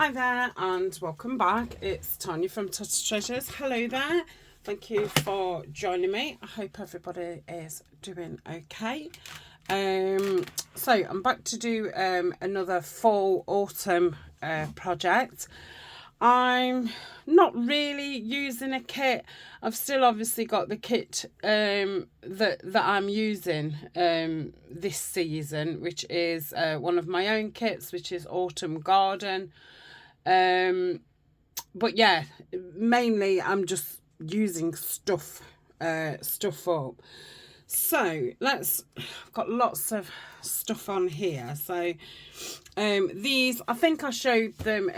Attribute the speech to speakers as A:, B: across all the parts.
A: Hi there and welcome back. It's Tania from Tatty Treasures. Hello there. Thank you for joining me. I hope everybody is doing okay. So I'm back to do another fall autumn project. I'm not really using a kit. I've still obviously got the kit that I'm using this season, which is one of my own kits, which is Autumn Garden. But yeah, mainly I'm just using stuff up. So I've got lots of stuff on here. So these, I think I showed them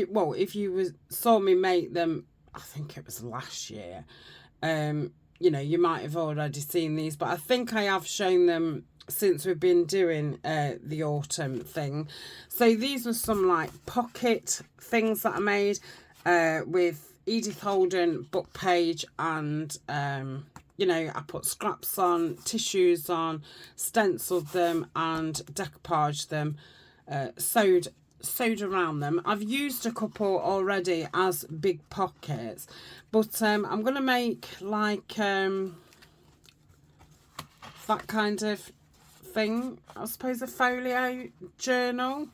A: well, if you saw me make them, I think it was last year. You know, you might have already seen these, but I think I have shown them since we've been doing the autumn thing. So these were some like pocket things that I made with Edith Holden book page, and you know, I put scraps on, tissues on, stenciled them and decoupaged them, sewed around them. I've used a couple already as big pockets, but I'm going to make like that kind of thing, I suppose, a folio journal.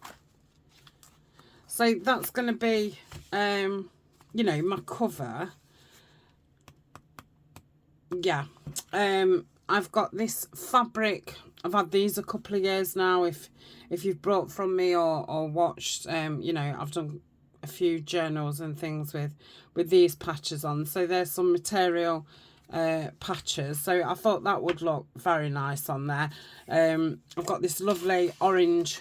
A: So that's going to be you know, my cover. Yeah. I've got this fabric. I've had these a couple of years now. If you've bought from me or watched, you know, I've done a few journals and things with these patches on. So there's some material patches. So I thought that would look very nice on there. I've got this lovely orange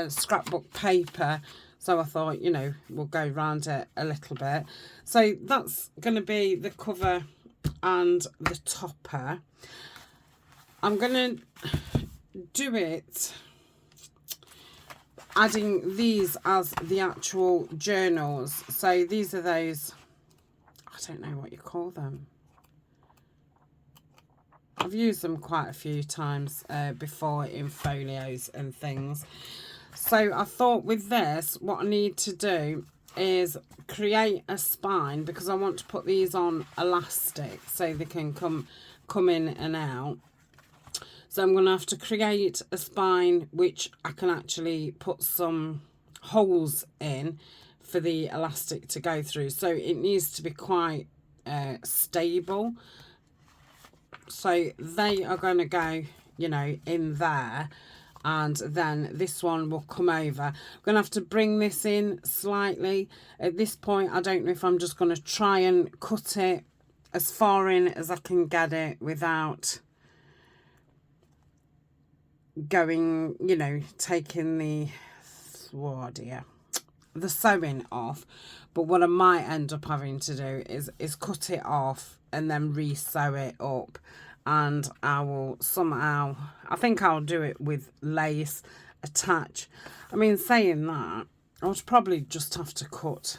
A: scrapbook paper. So I thought, you know, we'll go around it a little bit. So that's going to be the cover and the topper. I'm going to do it adding these as the actual journals. So these are those, I don't know what you call them. I've used them quite a few times before in folios and things. So I thought with this, what I need to do is create a spine, because I want to put these on elastic so they can come in and out. So I'm going to have to create a spine which I can actually put some holes in for the elastic to go through. So it needs to be quite stable. So they are going to go, you know, in there. And then this one will come over. I'm going to have to bring this in slightly. At this point, I don't know if I'm just going to try and cut it as far in as I can get it without going, you know, taking the, oh dear, the sewing off. But what I might end up having to do is cut it off and then re-sew it up. And I will somehow, I think I'll do it with lace attach. I mean, saying that, I would probably just have to cut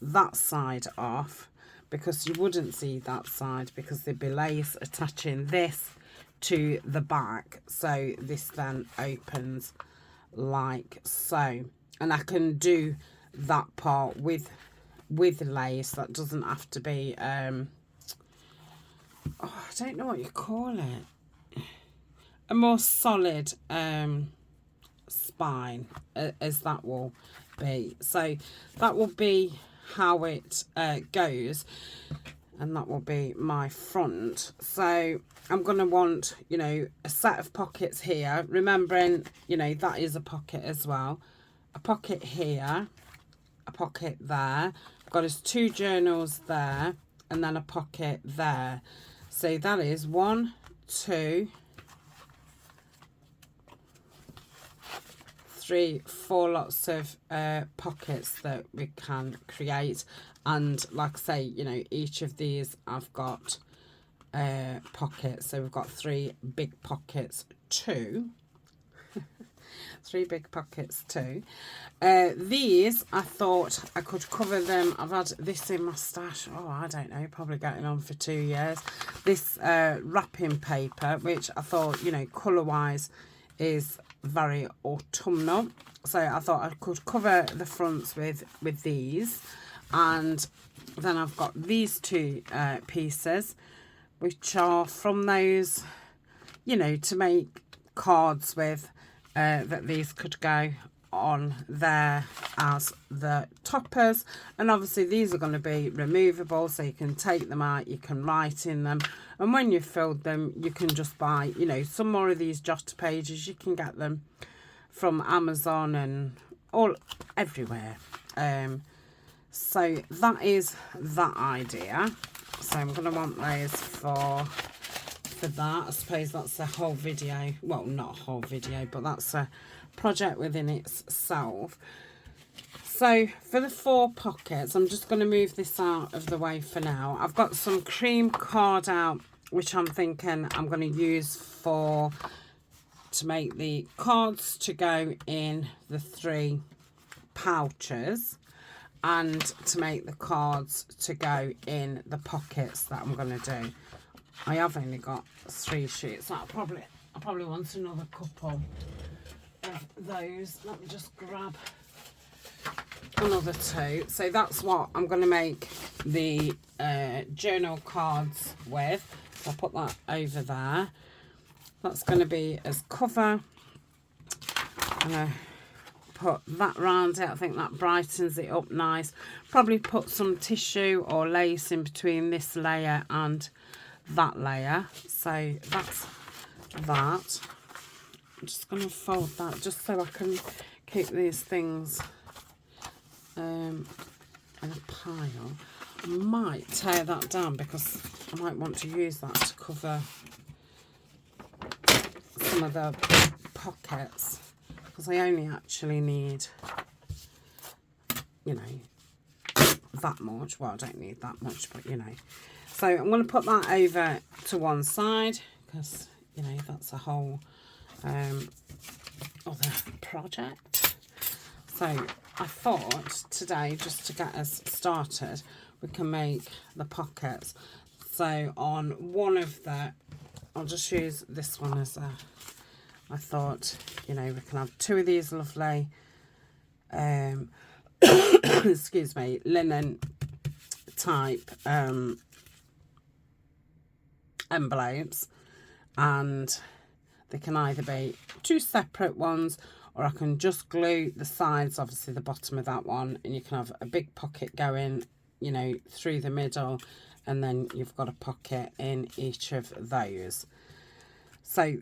A: that side off, because you wouldn't see that side because there'd be lace attaching this to the back. So this then opens like so. And I can do that part with lace. That doesn't have to be oh, I don't know what you call it, a more solid spine, as that will be. So that will be how it goes, and that will be my front. So I'm going to want, you know, a set of pockets here, remembering, you know, that is a pocket as well. A pocket here, a pocket there. I've got us 2 journals there, and then a pocket there. So that is 1, 2, 3, 4 lots of pockets that we can create. And like I say, you know, each of these I've got pockets. So we've got 3 big pockets too. 3 big pockets too. These, I thought I could cover them. I've had this in my stash, oh, I don't know, probably getting on for 2 years. This wrapping paper, which I thought, you know, colour-wise is very autumnal. So I thought I could cover the fronts with these. And then I've got these two pieces, which are from those, you know, to make cards with, that these could go on there as the toppers. And obviously these are going to be removable, so you can take them out, you can write in them, and when you've filled them you can just buy, you know, some more of these jotter pages. You can get them from Amazon and all everywhere. So that is that idea. So I'm going to want those for that. I suppose that's a whole video. Well, not a whole video, but that's a project within itself. So for the 4 pockets, I'm just going to move this out of the way for now. I've got some cream card out, which I'm thinking I'm going to use to make the cards to go in the 3 pouches, and to make the cards to go in the pockets that I'm going to do. I have only got 3 sheets. I probably want another couple of those. Let me just grab another 2. So that's what I'm going to make the journal cards with. So I'll put that over there. That's going to be as cover. I'm going to put that round it. I think that brightens it up nice. Probably put some tissue or lace in between this layer and that layer. So that's that. I'm just going to fold that just so I can keep these things in a pile. I might tear that down because I might want to use that to cover some of the pockets, because I only actually need, you know, that much. Well, I don't need that much, but you know. So I'm going to put that over to one side because, you know, that's a whole other project. So I thought today, just to get us started, we can make the pockets. So on one of the, I'll just use this one as a, I thought, you know, we can have 2 of these lovely excuse me, linen type envelopes, and they can either be 2 separate ones, or I can just glue the sides, obviously the bottom of that one, and you can have a big pocket going, you know, through the middle, and then you've got a pocket in each of those. So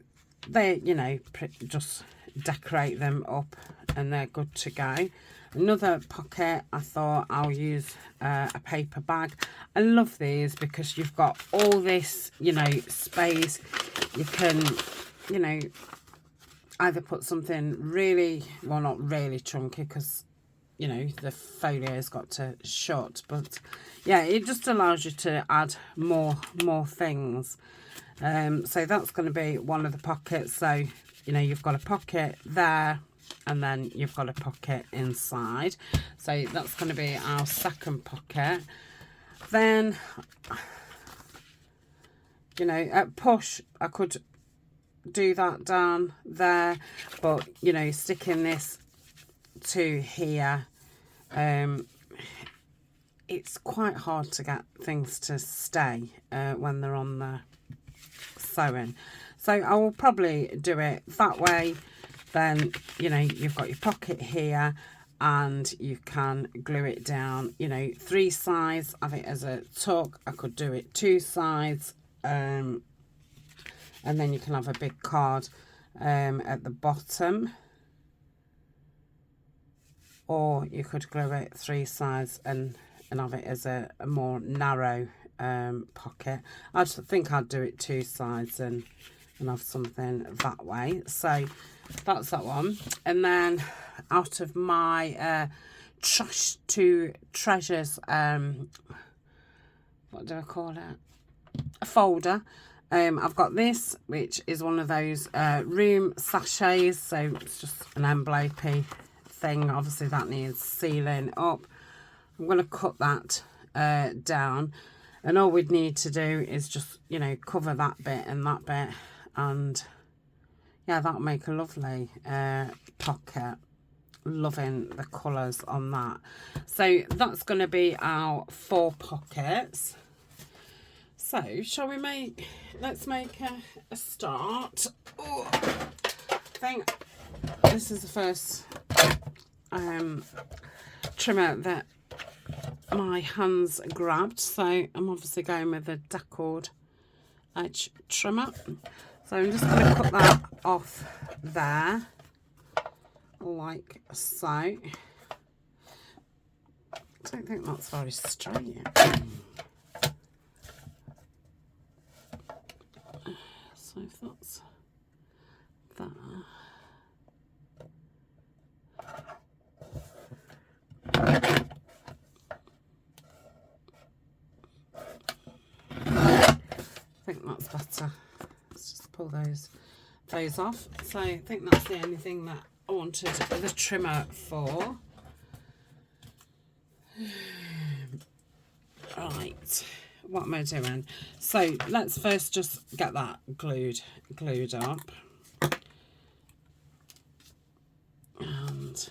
A: they, you know, just decorate them up and they're good to go. Another pocket, I thought I'll use a paper bag. I love these because you've got all this, you know, space. You can, you know, either put something really, well, not really chunky because, you know, the folio's got to shut, but yeah, it just allows you to add more things. So that's going to be one of the pockets. So, you know, you've got a pocket there, and then you've got a pocket inside. So that's going to be our second pocket. Then, you know, at push, I could do that down there, but, you know, sticking this to here, it's quite hard to get things to stay when they're on the sewing. So I will probably do it that way. Then, you know, you've got your pocket here and you can glue it down, you know, 3 sides of it as a tuck. I could do it 2 sides, and then you can have a big card at the bottom, or you could glue it 3 sides and have it as a more narrow pocket. I just think I'd do it 2 sides and have something that way. So that's that one. And then out of my trash to treasures, what do I call it, a folder, I've got this, which is one of those room sachets. So it's just an envelope-y thing. Obviously that needs sealing up. I'm going to cut that down, and all we'd need to do is just, you know, cover that bit and that bit, and yeah, that'll make a lovely pocket loving the colours on that. So that's going to be our 4 pockets. So shall we let's make a start. Oh, I think this is the first trimmer that my hands grabbed, so I'm obviously going with a deckled edge trimmer. So I'm just going to cut that off there like so. I don't think that's very straight. So if that's there. I think that's better. Let's just pull those off. So I think that's the only thing that I wanted the trimmer for. Right, what am I doing? So let's first just get that glued up. And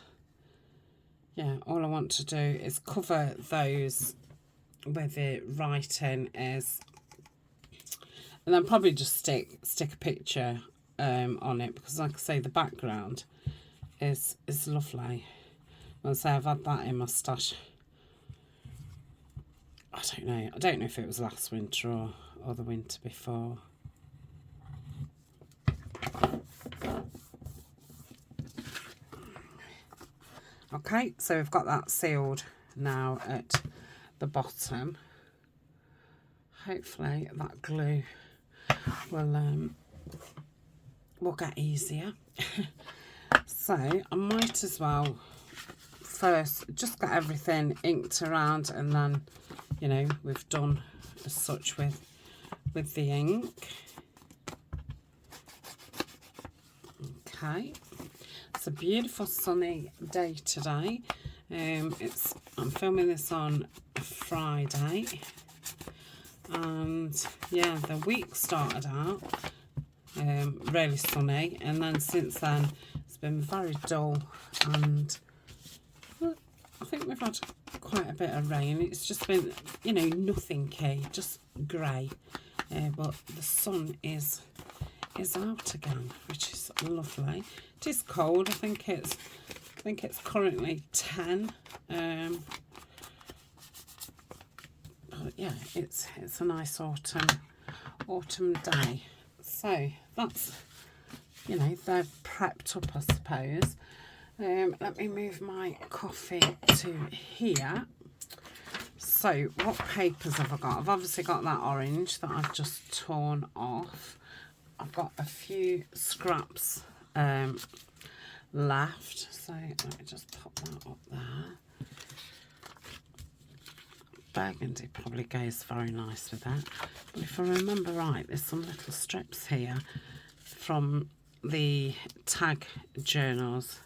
A: yeah, all I want to do is cover those where the writing is, and then probably just stick a picture on it, because like I say, the background is lovely. I'll say I've had that in my stash. I don't know if it was last winter or the winter before. Okay, so we've got that sealed now at the bottom. Hopefully that glue will get easier. So I might as well first just get everything inked around, and then, you know, we've done as such with the ink. Okay, it's a beautiful sunny day today. I'm filming this on a Friday, and yeah, the week started out really sunny, and then since then it's been very dull, and I think we've had quite a bit of rain. It's just been, you know, nothing key, just grey, but the sun is out again, which is lovely. It is cold. I think it's currently 10. But yeah, it's a nice autumn day. So that's, you know, they're prepped up, I suppose. Let me move my coffee to here. So what papers have I got? I've obviously got that orange that I've just torn off. I've got a few scraps left, so let me just pop that up there. Burgundy probably goes very nice with that, but if I remember right, there's some little strips here from the tag journals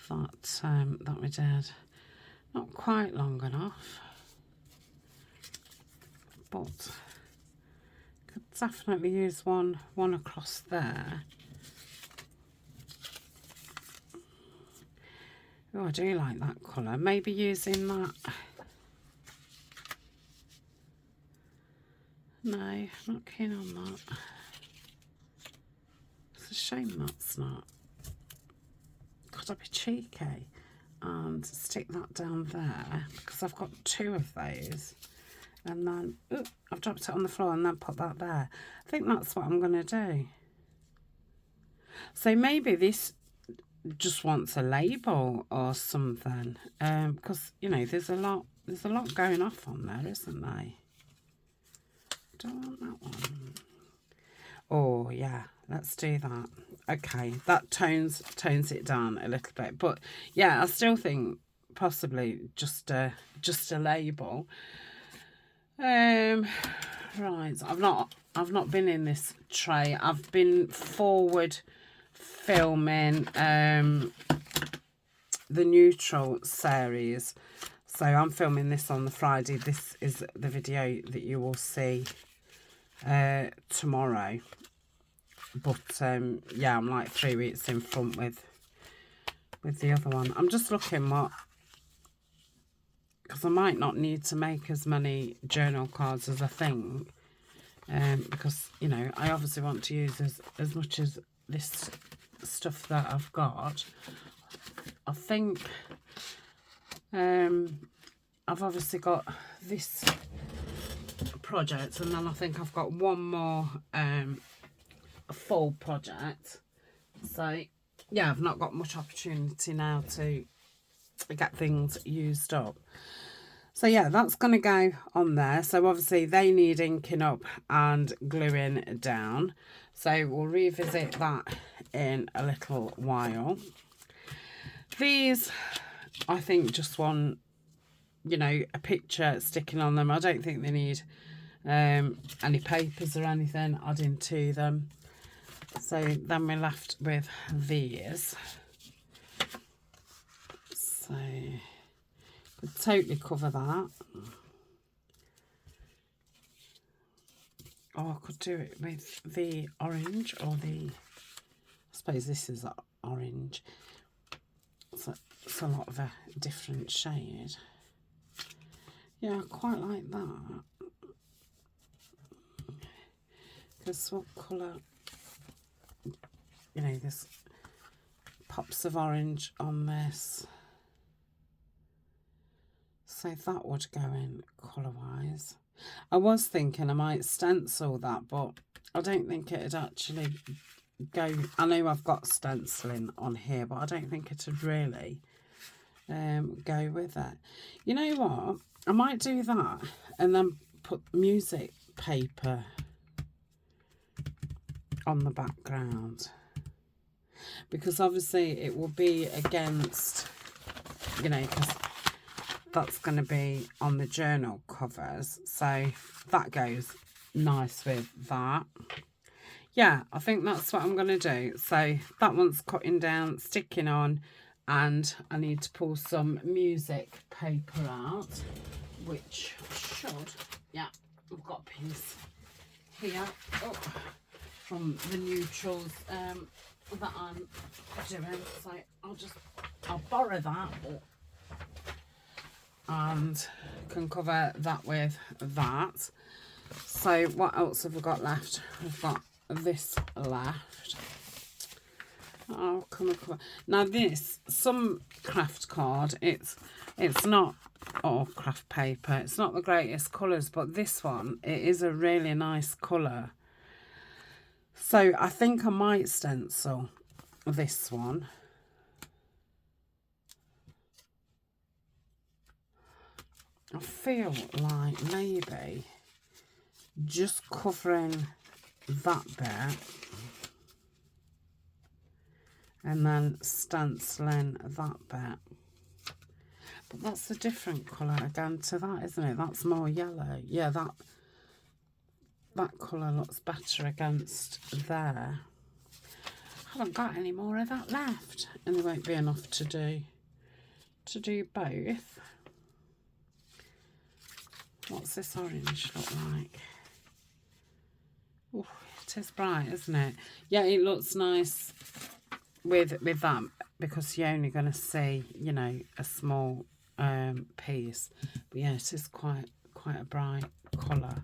A: that we did. Not quite long enough, but could definitely use one across there. Oh, I do like that colour. Maybe using that. No, not keen on that. It's a shame that's not. Could I be cheeky and stick that down there, because I've got 2 of those, and then I've dropped it on the floor, and then put that there. I think that's what I'm going to do. So maybe this just wants a label or something, because, you know, there's a lot going off on there, isn't there? Don't want that one. Oh yeah, let's do that. Okay, that tones it down a little bit, but yeah, I still think possibly just a label. Right, I've not been in this tray. I've been forward filming the neutral series, so I'm filming this on the Friday. This is the video that you will see tomorrow, but yeah, I'm like 3 weeks in front with with the other one. I'm just looking what, because I might not need to make as many journal cards as I think, because, you know, I obviously want to use as much as this stuff that I've got. I think I've obviously got this project, and then I think I've got one more a full project. So yeah, I've not got much opportunity now to get things used up. So yeah, that's going to go on there. So obviously they need inking up and gluing down. So we'll revisit that in a little while. These, I think, just want, you know, a picture sticking on them. I don't think they need any papers or anything adding to them. So then we're left with these. So could totally cover that. Or I could do it with the orange, or the, I suppose this is orange. So it's a lot of a different shade. Yeah, I quite like that. Because what colour, you know, there's pops of orange on this. So that would go in colour-wise. I was thinking I might stencil that, but I don't think it'd actually go. I know I've got stenciling on here, but I don't think it'd really go with it. You know what? I might do that and then put music paper on the background, because obviously it will be against, you know, because that's going to be on the journal covers, so that goes nice with that. Yeah, I think that's what I'm going to do. So that one's cutting down, sticking on, and I need to pull some music paper out, which should, yeah, I've got a piece here from the neutrals that I'm doing. So I'll borrow that and can cover that with that. So what else have we got left? We've got this left. Oh, come on, come on. Now this, some craft card, it's not, or craft paper, it's not the greatest colours, but this one, it is a really nice colour. So I think I might stencil this one. I feel like maybe just covering that bit and then stenciling that bit. But that's a different colour again to that, isn't it? That's more yellow. Yeah, that colour looks better against there. I haven't got any more of that left, and there won't be enough to do both. What's this orange look like? Oh, it is bright, isn't it? Yeah, it looks nice with that, because you're only going to see, you know, a small piece. But yeah, it is quite a bright colour.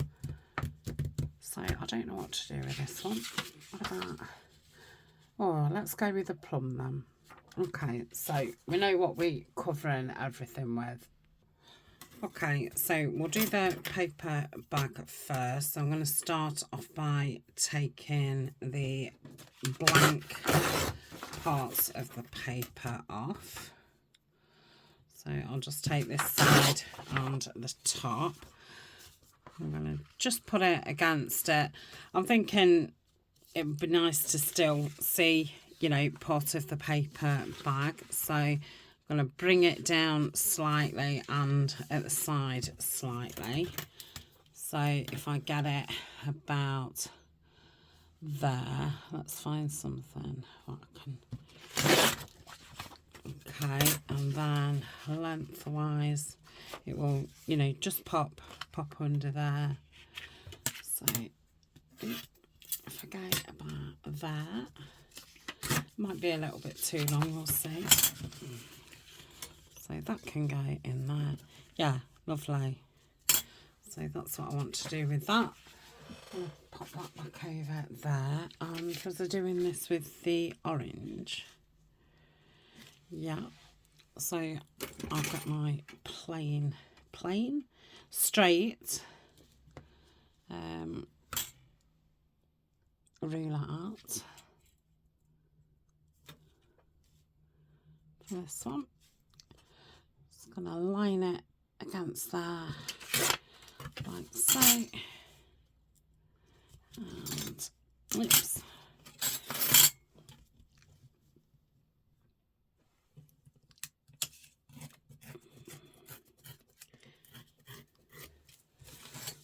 A: So I don't know what to do with this one. What about? Oh, let's go with the plum then. Okay, so we know what we're covering everything with. Okay, so we'll do the paper bag first. So I'm going to start off by taking the blank parts of the paper off. So I'll just take this side and the top. I'm going to just put it against it. I'm thinking it would be nice to still see, you know, part of the paper bag. So I'm going to bring it down slightly and at the side slightly. So if I get it about there, let's find something what I can. Okay, and then lengthwise it will, you know, just pop under there. So forget about that. Might be a little bit too long, we'll see. So that can go in there. Yeah, lovely. So that's what I want to do with that. I'll pop that back over there. And because I'm doing this with the orange. Yeah. So I've got my plain, straight ruler out. For this one. Just going to line it against there, like so. And, oops.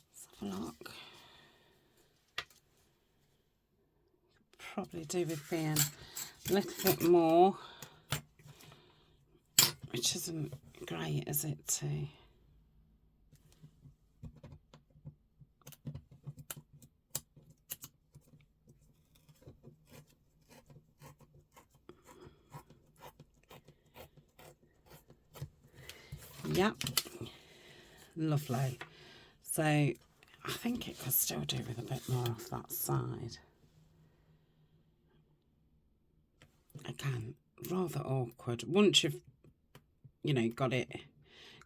A: Let's have a look. Probably do with being a little bit more, which isn't great, is it, too? Yep, lovely. So I think it could still do with a bit more off that side. Again, rather awkward. Once you've, you know, got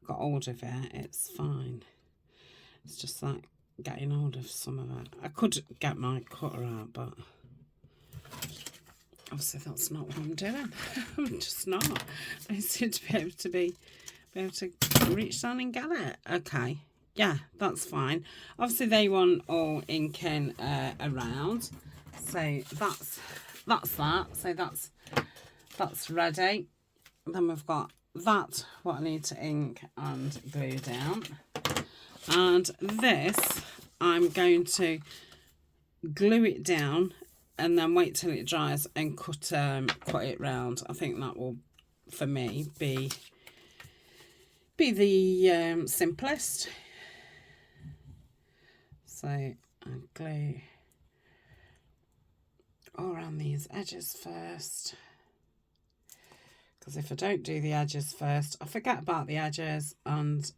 A: hold of it, it's fine. It's just like getting hold of some of it. I could get my cutter out, but obviously that's not what I'm doing. I'm just not. I seem to be able to reach down and get it. Okay, yeah, that's fine. Obviously they want all inking around, so that's that. So that's ready. Then we've got that, what I need to ink and glue down, and this I'm going to glue it down and then wait till it dries and cut it round. I think that will, for me, be the simplest. So I glue all around these edges first, because if I don't do the edges first, I forget about the edges and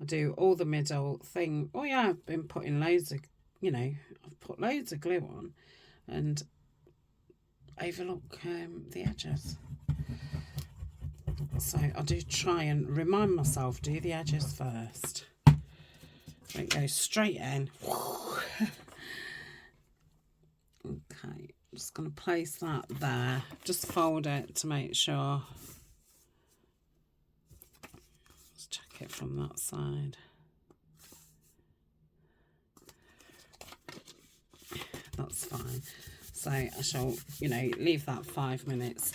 A: I do all the middle thing. Oh yeah, I've been putting loads of, you know, I've put loads of glue on and overlook the edges. So I do try and remind myself, do the edges first. Don't go straight in. Okay, I'm just going to place that there. Just fold it to make sure. Let's check it from that side. That's fine. So I shall, you know, leave that 5 minutes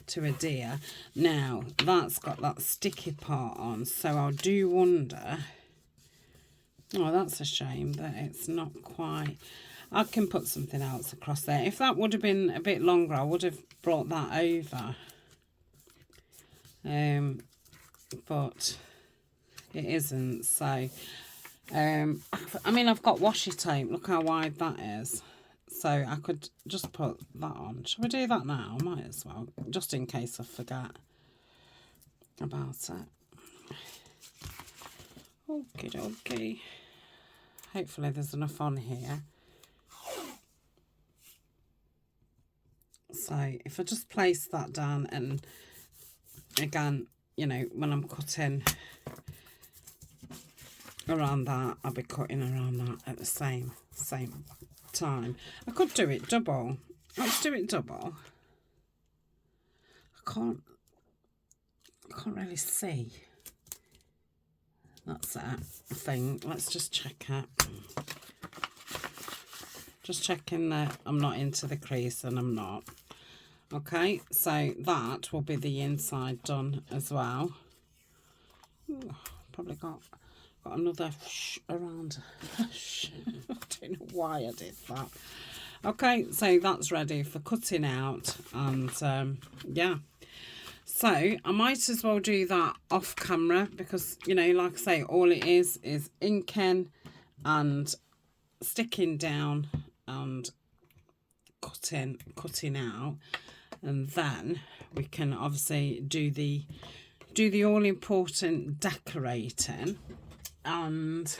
A: to adhere. Now that's got that sticky part on, so I do wonder. Oh, that's a shame that it's not quite. I can put something else across there. If that would have been a bit longer, I would have brought that over. But it isn't. So, I mean, I've got washi tape. Look how wide that is. So I could just put that on. Shall we do that now? I might as well, just in case I forget about it. Okie dokie. Hopefully there's enough on here. So if I just place that down, and again, you know, when I'm cutting around that, I'll be cutting around that at the same time. I could do it double. Let's do it double. I can't really see. That's it, I think. Let's just check it. Just checking that I'm not into the crease, and I'm not. Okay, so that will be the inside done as well. Ooh, probably got another around. I don't know why I did that. Okay, so that's ready for cutting out, and yeah. So I might as well do that off camera, because, you know, like I say, all it is inking and sticking down and cutting out, and then we can obviously do the all important decorating, and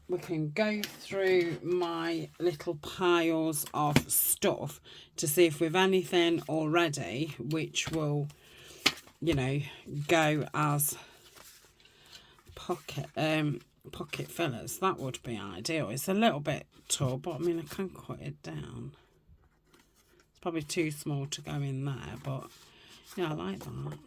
A: we can go through my little piles of stuff to see if we've anything already which will, you know, go as pocket fillers. That would be ideal. It's a little bit tall, but I mean, I can cut it down. It's probably too small to go in there, but yeah, I like that.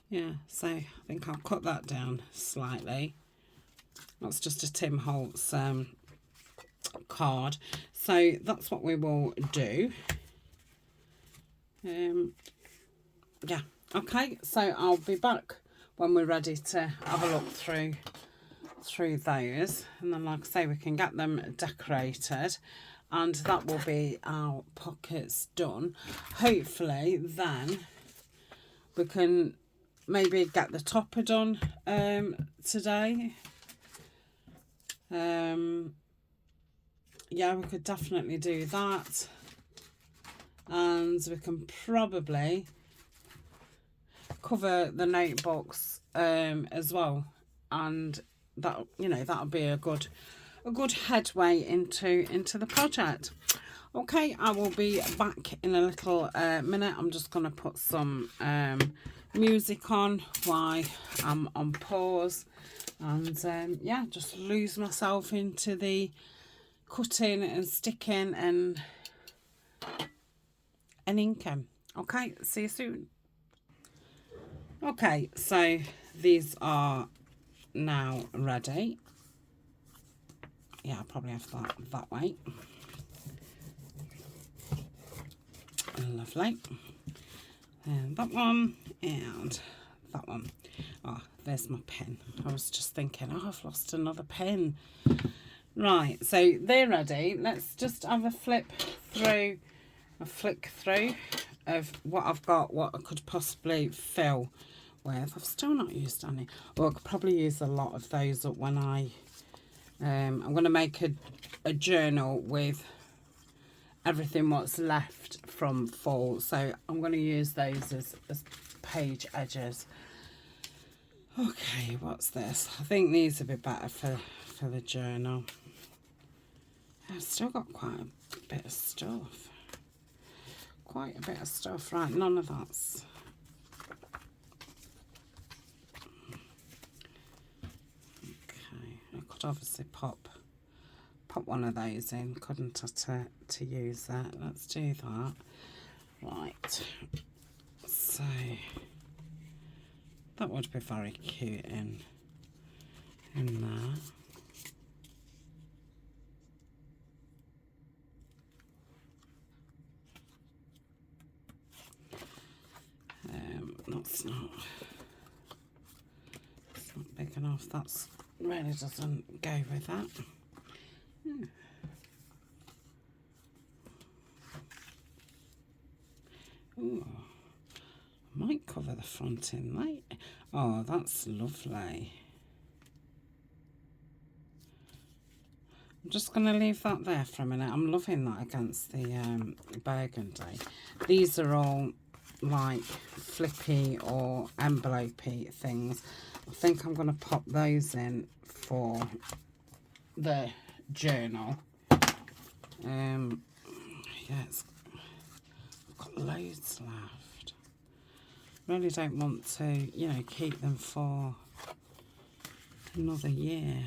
A: Yeah, so I think I'll cut that down slightly. That's just a Tim Holtz card. So that's what we will do. Yeah, okay, so I'll be back when we're ready to have a look through those, and then like I say, we can get them decorated, and that will be our pockets done. Hopefully then we can maybe get the topper done today. Yeah, we could definitely do that, and we can probably cover the notebooks as well, and that, you know, that'll be a good headway into the project. Okay, I will be back in a little minute. I'm just going to put some music on while I'm on pause, and yeah, just lose myself into the cutting and sticking and inking. Okay, see you soon. Okay, so these are now ready. Yeah, I'll probably have that way. Lovely. And that one and that one. Oh, there's my pen. I was just thinking, oh, I've lost another pen. Right, so they're ready. Let's just have a flick through of what I've got, what I could possibly fill with. I've still not used any. Well, I could probably use a lot of those up when I'm going to make a journal with everything what's left from fall, so I'm going to use those as page edges. Okay, what's this? I think these would be better for the journal. I've still got quite a bit of stuff. Right, none of that's... Okay, I could obviously pop one of those in, couldn't I, to use that. Let's do that. Right, so that would be very cute in there. That's not big enough. That's really doesn't go with that. Ooh, I might cover the front in light. Oh, that's lovely. I'm just going to leave that there for a minute. I'm loving that against the burgundy. These are all like flippy or envelopey things. I think I'm going to pop those in for the journal. Yeah, I've got loads left. Really don't want to, you know, keep them for another year.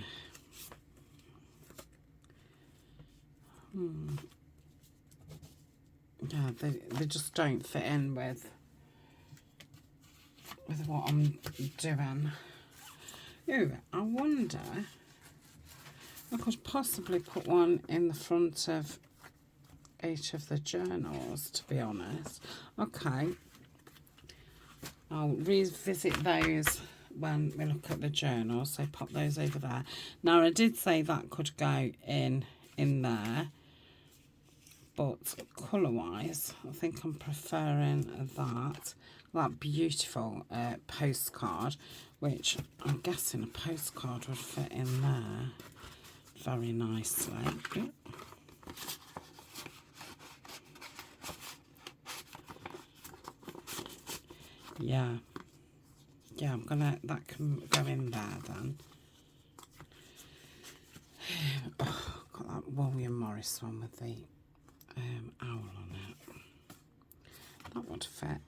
A: Yeah, they just don't fit in with what I'm doing. Ooh, I wonder, I could possibly put one in the front of each of the journals, to be honest. Okay, I'll revisit those when we look at the journal, so pop those over there. Now, I did say that could go in there, but colour-wise, I think I'm preferring that beautiful postcard, which I'm guessing a postcard would fit in there. very nicely. Yeah, I'm gonna, that can go in there then. Oh, got that William Morris one with the owl on it. That would fit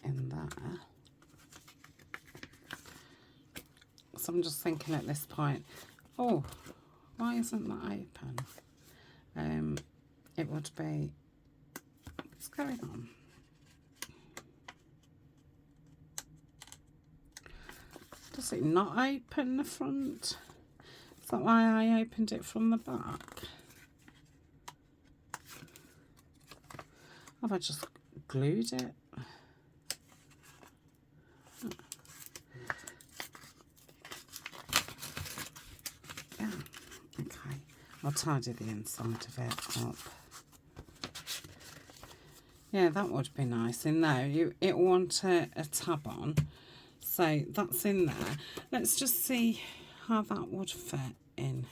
A: in there. So I'm just thinking at this point, oh, why isn't that open? It would be, what's going on? Does it not open the front? Is that why I opened it from the back? Have I just glued it? Yeah, okay. I'll tidy the inside of it up. Yeah, that would be nice. In there, it want a tab on. So that's in there. Let's just see how that would fit in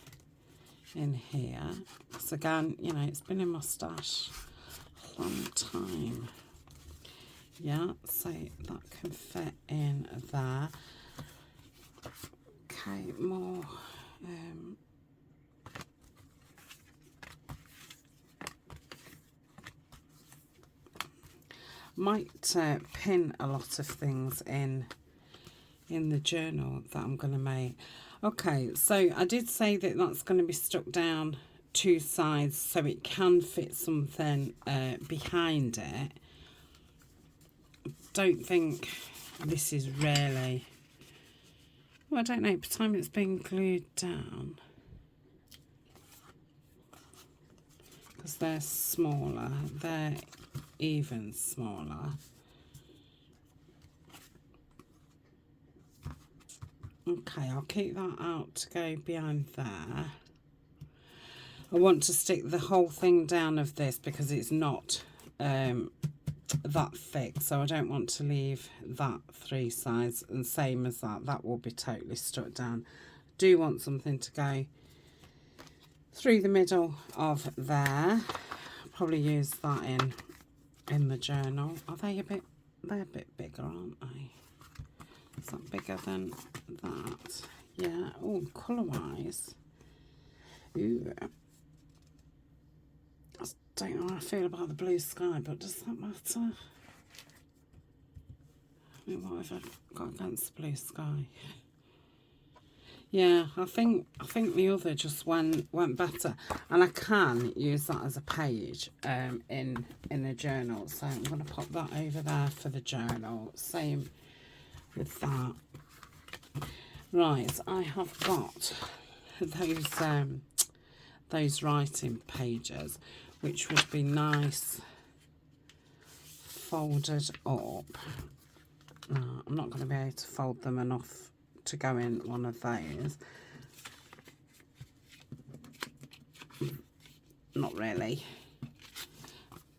A: here. Because again, you know, it's been in my stash a long time. Yeah, so that can fit in there. Okay, more. Might pin a lot of things in the journal that I'm going to make. Okay, so I did say that that's going to be stuck down two sides so it can fit something behind it. Don't think this is really, well, I don't know, by the time it's been glued down, because they're smaller, they're even smaller. Okay, I'll keep that out to go behind there. I want to stick the whole thing down of this because it's not that thick, so I don't want to leave that three sides, and same as that will be totally stuck down. Do want something to go through the middle of there. Probably use that in the journal. Are they a bit, they're a bit bigger, aren't they? Is that bigger than that? Yeah. Oh, colour wise, ooh, I don't know how I feel about the blue sky, but does that matter? I mean, what have I got against the blue sky? Yeah, I think the other just went better, and I can use that as a page in the journal. So I'm going to pop that over there for the journal. Same with that. Right, I have got those writing pages, which would be nice folded up. I'm not going to be able to fold them enough to go in one of those. Not really,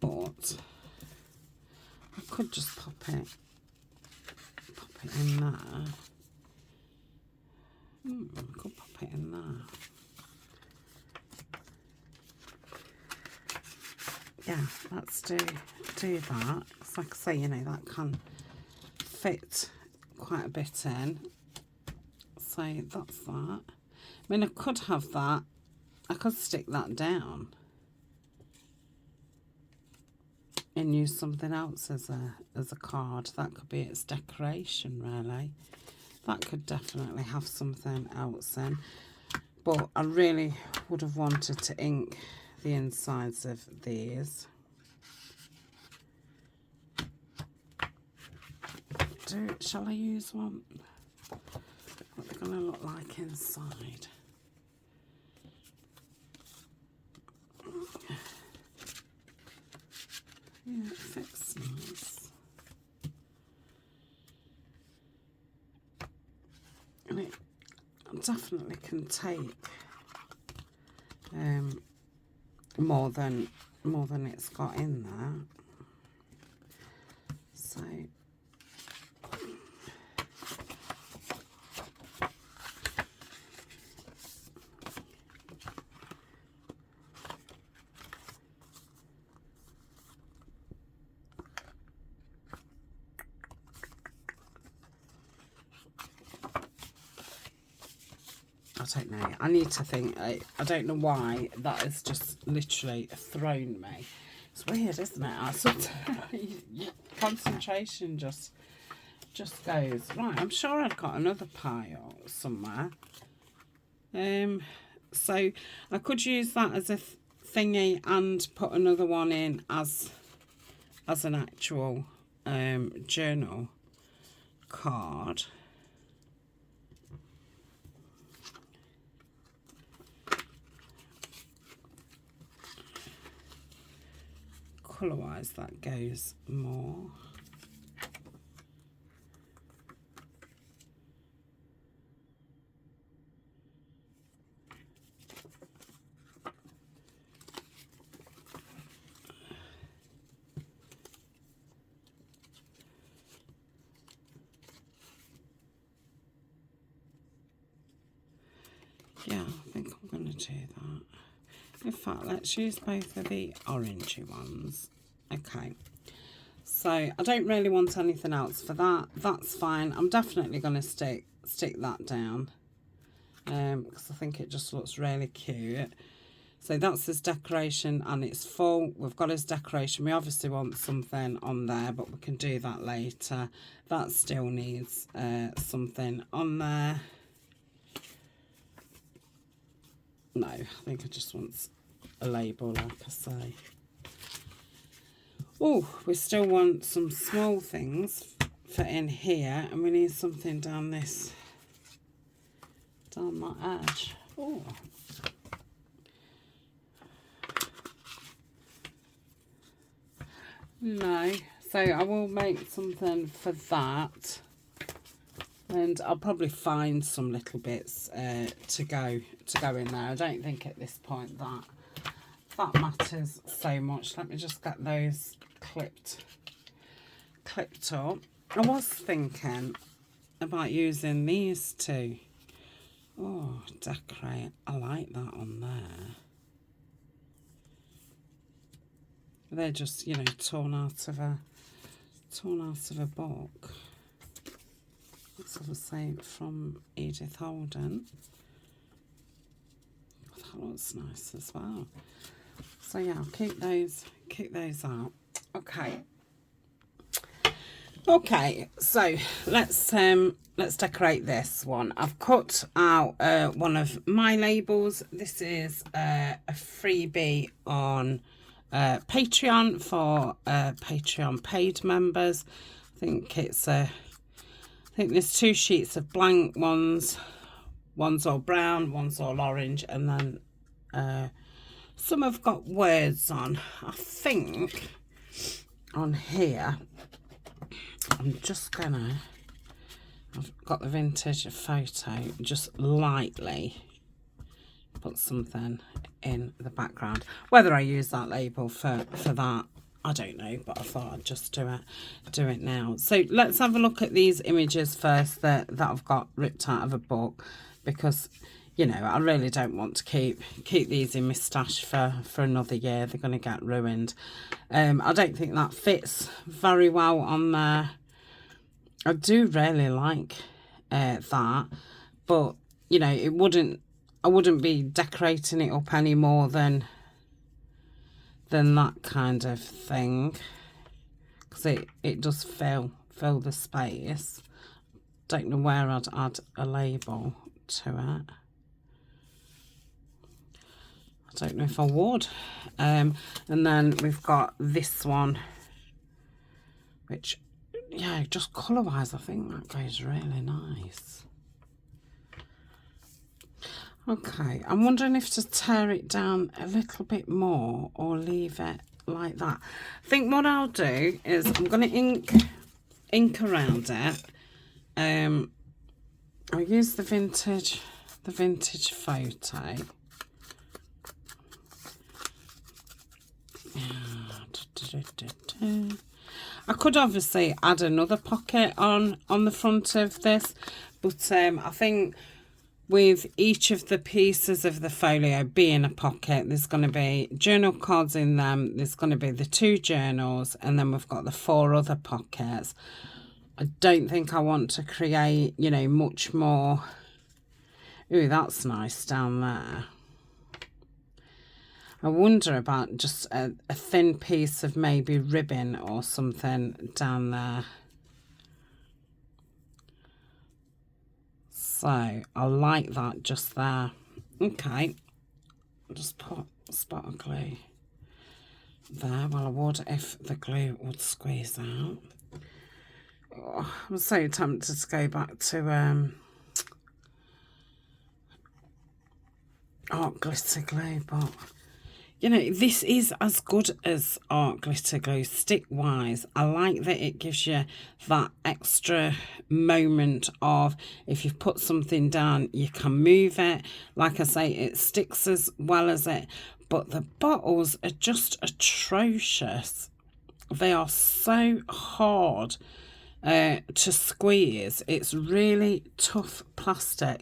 A: but I could just pop it in there. I could pop it in there. Yeah, let's do that. It's like I say, you know, that can fit quite a bit in. So that's that. I mean, I could have that. I could stick that down and use something else as a card. That could be its decoration, really. That could definitely have something else in. But I really would have wanted to ink the insides of these. Shall I use one? What they're going to look like inside. Yeah, it fits nice. And it definitely can take more than it's got in there. So don't know. I need to think. I don't know why that has just literally thrown me. It's weird, isn't it? Sometimes your concentration just goes. Right, I'm sure I've got another pile somewhere. So I could use that as a thingy and put another one in as an actual journal card. Colour wise that goes more. Yeah, I think I'm going to do that. In fact, let's use both of the orangey ones. Okay. So I don't really want anything else for that. That's fine. I'm definitely going to stick that down because I think it just looks really cute. So that's his decoration and it's full. We've got his decoration. We obviously want something on there, but we can do that later. That still needs something on there. No, I think I just want a label, like I say. Oh, we still want some small things for in here, and we need something down that edge. Oh. No, so I will make something for that. And I'll probably find some little bits to go in there. I don't think at this point that matters so much. Let me just get those clipped up. I was thinking about using these two. Oh, decorate. I like that on there. They're just, you know, torn out of a book. That's obviously from Edith Holden. That looks nice as well. So yeah, I'll keep those out. Okay. Okay, so let's decorate this one. I've cut out one of my labels. This is a freebie on Patreon for Patreon paid members. I think there's 2 sheets of blank ones. One's all brown, one's all orange, and then some have got words on. I think on here, I'm just gonna, I've got the vintage photo, just lightly put something in the background. Whether I use that label for that, I don't know, but I thought I'd just do it now. So let's have a look at these images first that I've got ripped out of a book, because, you know, I really don't want to keep these in my stash for another year. They're going to get ruined. I don't think that fits very well on there. I do really like that, but, you know, I wouldn't be decorating it up any more than that kind of thing, because it does fill the space. Don't know where I'd add a label to it. I don't know if I would. And then we've got this one, which, yeah, just colour wise I think that goes really nice. Okay, I'm wondering if to tear it down a little bit more or leave it like that. I think what I'll do is I'm going to ink around it. I'll use the vintage photo. I could obviously add another pocket on the front of this, but I think with each of the pieces of the folio being a pocket, there's going to be journal cards in them, there's going to be the 2 journals, and then we've got the 4 other pockets. I don't think I want to create, you know, much more Ooh, that's nice down there. I wonder about just a thin piece of maybe ribbon or something down there. So I like that just there. Okay, I'll just put a spot of glue there. Well, I would if the glue would squeeze out. Oh, I'm so tempted to go back to art glitter glue, but you know, this is as good as art glitter glue stick wise. I like that it gives you that extra moment of if you've put something down, you can move it. Like I say, it sticks as well as it, but the bottles are just atrocious. They are so hard to squeeze. It's really tough plastic.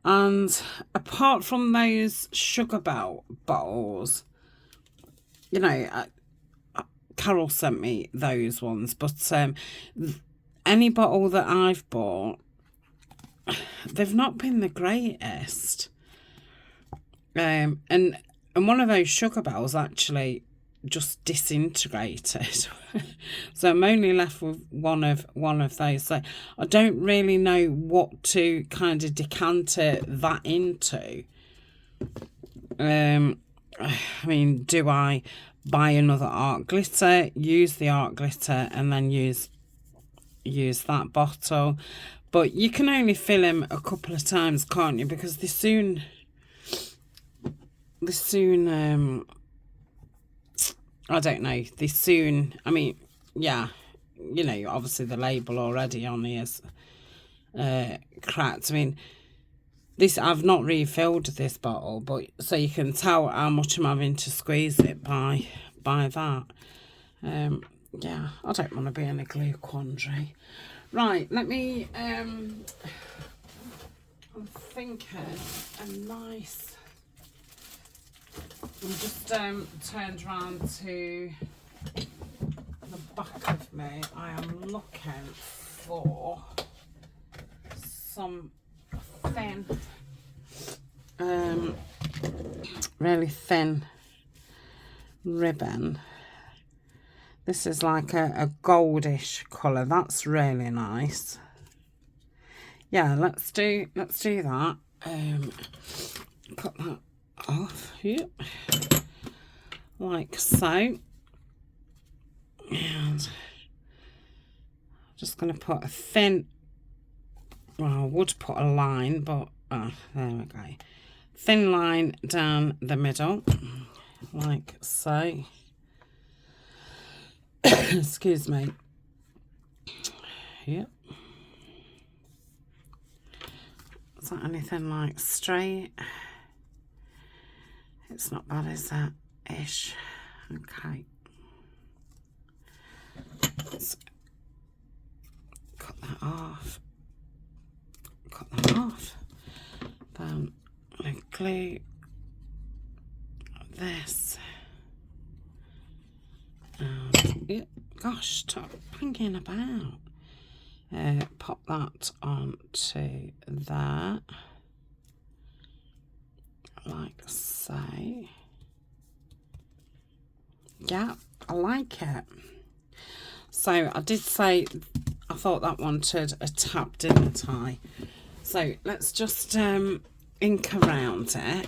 A: And apart from those sugar bell bottles, you know, Carol sent me those ones, but any bottle that I've bought, they've not been the greatest. And one of those sugar bells actually just disintegrated. So I'm only left with one of those. So I don't really know what to kind of decanter that into. I mean, do I buy another art glitter, use the art glitter, and then use that bottle? But you can only fill them a couple of times, can't you? Because they soon I don't know, they soon, I mean, yeah, you know, obviously the label already on here is cracked. I mean, this, I've not refilled this bottle, but so you can tell how much I'm having to squeeze it by that. Yeah, I don't want to be in a glue quandary. Right, let me, I'm thinking a nice, I'm just turned around to the back of me. I am looking for some thin, really thin ribbon. This is like a goldish colour. That's really nice. Yeah, let's do that. Cut that off here, like so. And just going to put a thin, well, I would put a line, but there we go. Thin line down the middle, like so. Excuse me. Yep. Is that anything like straight? It's not bad, is that? Ish. Okay. Let's cut that off. Cut that off. Then I glue this. Yeah, gosh, stop hanging about. Pop that onto that, like so. Yeah, I like it. So I did say I thought that wanted a tap, didn't I? So let's just ink around it.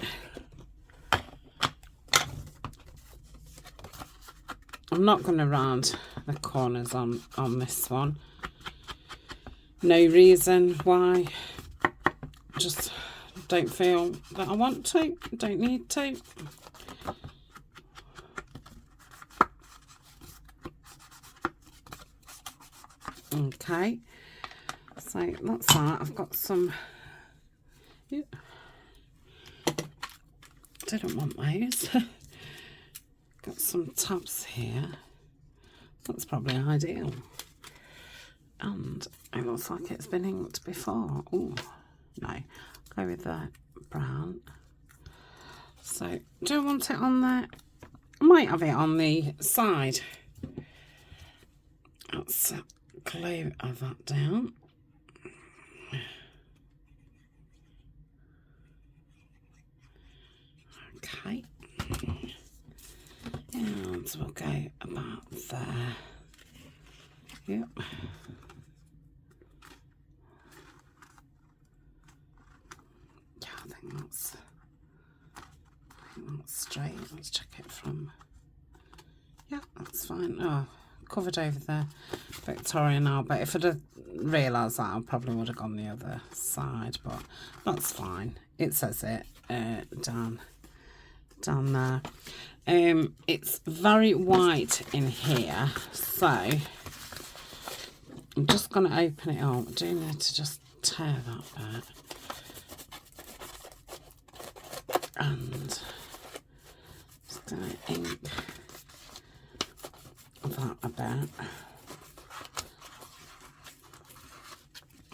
A: I'm not going to round the corners on this one. No reason why. Just don't feel that I want to. Don't need to. Okay. So that's that. I've got some. Yeah. Didn't want those. Got some tabs here. That's probably ideal. And it looks like it's been inked before. Oh, no. Go with the brown. So, do I want it on there? I might have it on the side. Let's glue that down. Okay. And we'll go about there. Yep. Yeah, I think that's straight. Let's check it from. Yeah, that's fine. Oh, covered over the Victoria now, but if I'd have realised that, I probably would have gone the other side, but that's fine. It says it down there. It's very white in here, so I'm just going to open it up. I do need to just tear that bit. And just going to ink that a bit.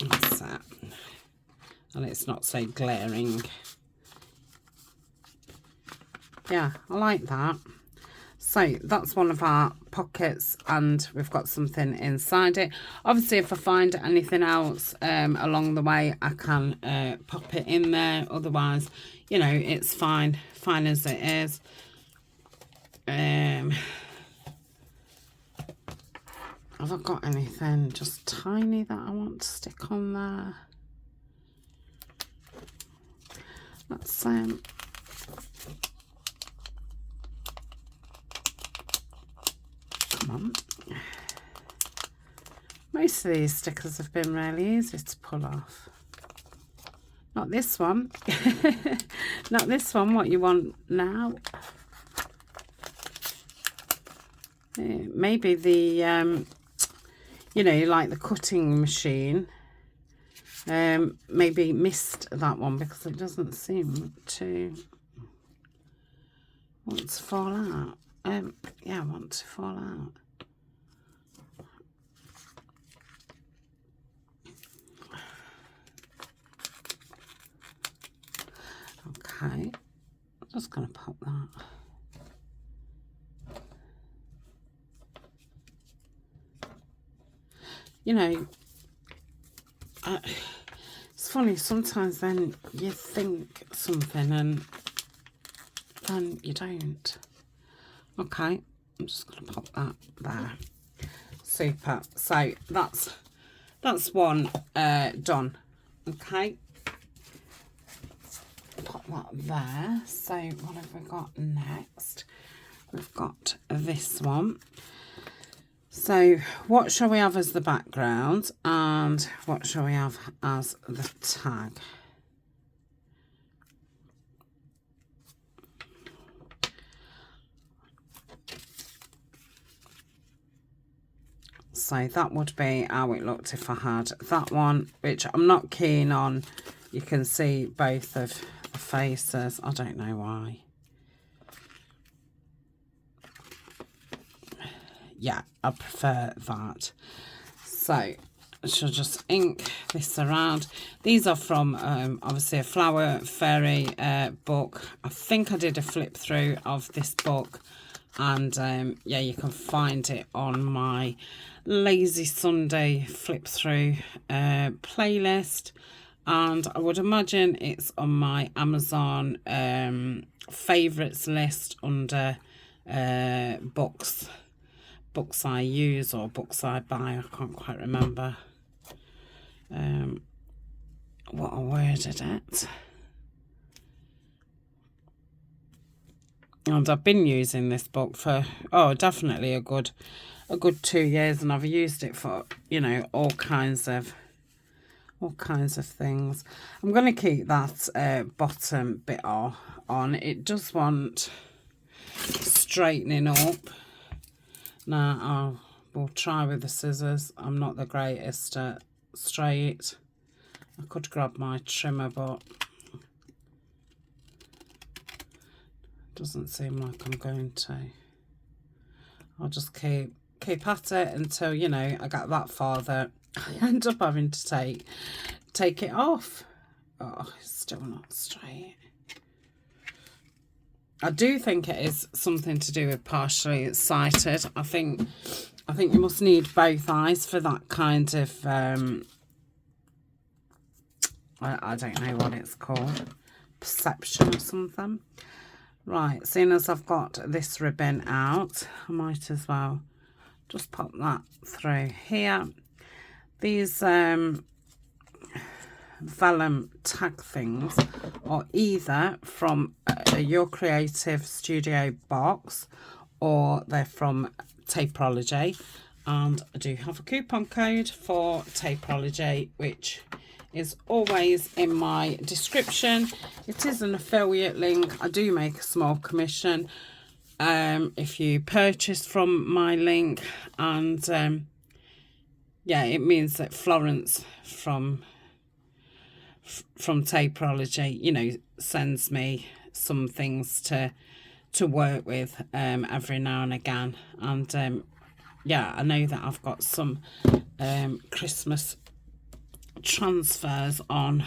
A: That's it. And it's not so glaring. Yeah, I like that. So that's one of our pockets, and we've got something inside it. Obviously, if I find anything else along the way, I can pop it in there. Otherwise, you know, it's fine as it is. Have I got anything just tiny that I want to stick on there? Let's come on. Most of these stickers have been really easy to pull off. Not this one. Not this one. What you want now? Maybe the you know, like the cutting machine. Maybe missed that one because it doesn't seem to want to fall out. Yeah, want to fall out. Okay, I'm just going to pop that. You know, it's funny, sometimes then you think something and then you don't. Okay, I'm just going to pop that there. Super. So that's one done. Okay. Pop that there. So what have we got next? We've got this one. So what shall we have as the background, and what shall we have as the tag? So that would be how it looked if I had that one, which I'm not keen on. You can see both of the faces. I don't know why. Yeah, I prefer that. So I shall just ink this around. These are from obviously a Flower Fairy book. I think I did a flip through of this book, and yeah, you can find it on my Lazy Sunday flip through playlist, and I would imagine it's on my Amazon favorites list under books I use or books I buy. I can't quite remember what I worded it. And I've been using this book for definitely a good 2 years, and I've used it for, you know, all kinds of things. I'm going to keep that bottom bit on. It does want straightening up. Now we'll try with the scissors. I'm not the greatest at straight. I could grab my trimmer, but doesn't seem like I'm going to. I'll just keep at it until, you know, I get that far that I end up having to take it off. Oh, it's still not straight. I do think it is something to do with partially sighted. I think you must need both eyes for that kind of I don't know what it's called, perception or something. Right, seeing as I've got this ribbon out, I might as well just pop that through here. These vellum tag things are either from Your Creative Studio box, or they're from Tapeology, and I do have a coupon code for Tapeology, which is always in my description. It is an affiliate link. I do make a small commission if you purchase from my link, and yeah, it means that Florence from Tapeology, you know, sends me some things to work with every now and again. And yeah, I know that I've got some Christmas transfers on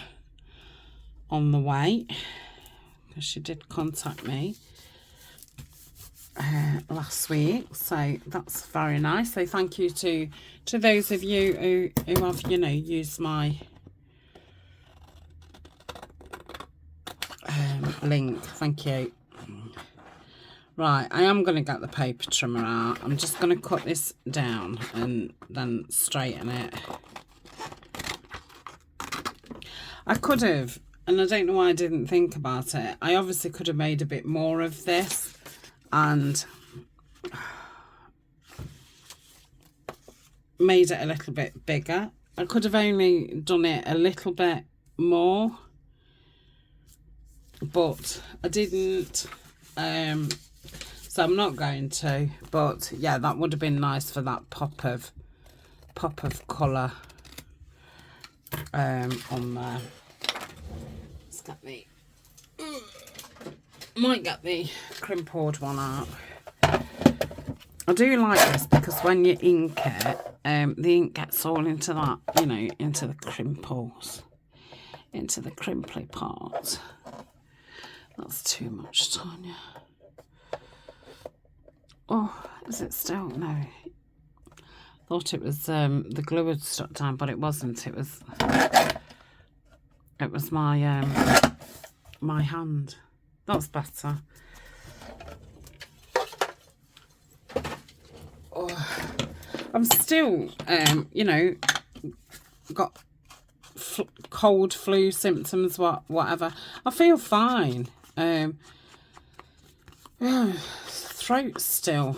A: the way, because she did contact me last week, so that's very nice. So thank you to those of you who have, you know, used my link. Thank you. Right, I am going to get the paper trimmer out. I'm just going to cut this down and then straighten it. I could have, and I don't know why I didn't think about it, I obviously could have made a bit more of this and made it a little bit bigger. I could have only done it a little bit more, but I didn't, so I'm not going to. But yeah, that would have been nice for that pop of colour on there. Let's get the, might get the crimpled one out. I do like this because when you ink it, the ink gets all into that, you know, into the crimples, into the crimply part. That's too much, Tania. Oh, is it still? No. Thought it was the glue had stuck down, but it wasn't. It was my my hand. That's better. Oh, I'm still you know, got cold, flu symptoms, whatever. I feel fine. Throat's still